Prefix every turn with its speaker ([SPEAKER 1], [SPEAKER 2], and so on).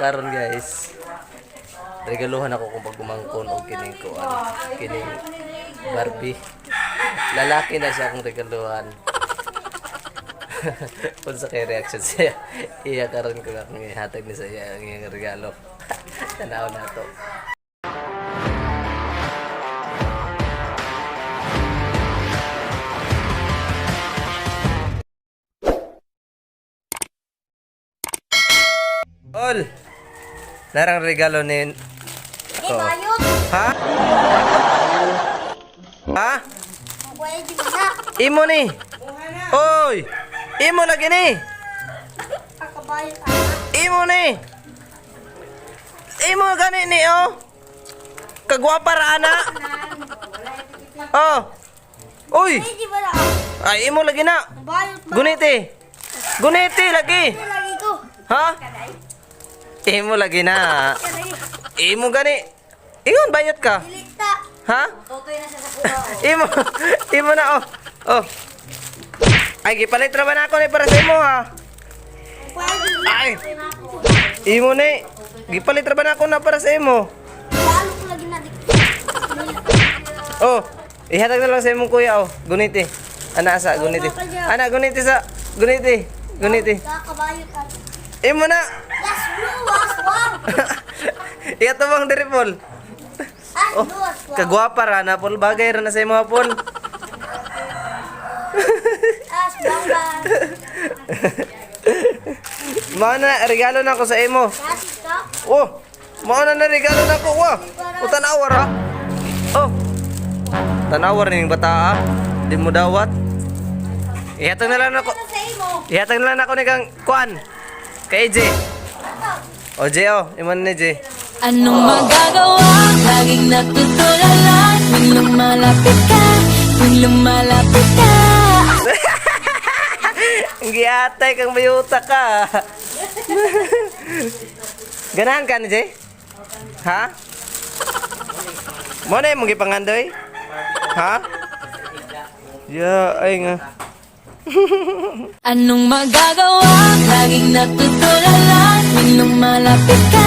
[SPEAKER 1] karon guys. Regaluhan ako kung pagkumangkon o kining kuan. Kining Barbie. Lalaki na siya akong regaluhan. Unsa kay reaction siya? Iya karon ko akong ihatag ni sa iya ang iyang regalo. Tanaw na to. Ol. Narang regalo ni ako. Ha? Ha? Imo ni. Oy. Imo lagi ni. Imo ni. Imo gani ni oh. Kagwapa ra ana. Oh. Uy. Ay imo lagi na. Guniti. Guniti lagi. Ha? Imo lagi na. Imo gani. Ingon bayot ka? Ha? Imo. Imo na oh. Oh. Ay gipalit ra ba na ako ni para sa imo ha? Ay. Imo ni. Gipalit ra ba na ako na para sa imo? Oh. Ihatag na lang sa imong kuya oh. Guniti. Ana asa guniti. Ana guniti sa guniti. Guniti. Imo na. Iya tumang diri Pol. Oh, kagwapa ra na Pol, bagay ra na sa imo Pol. Mao na regalo na ko sa imo. Oh, mao na regalo na ko wa. O tanawar ha. Oh. Tanawar ning bata ha. Di mo dawat. Ihatag na lang ako. Ihatag na lang ako ni kang kuan. Kay AJ. O Jay, iman ni Jay.
[SPEAKER 2] Anong magagawa? Laging natutulala. Tuwing lumalapit ka. Tuwing lumalapit ka.
[SPEAKER 1] Ang giatay kang mayuta ka. Ganahan ka ni Jay? Ha? Mo na yung mong ipangandoy? Ha? Ay nga.
[SPEAKER 2] Anong magagawa? Laging natutulala. Tuwing lumalapit ka.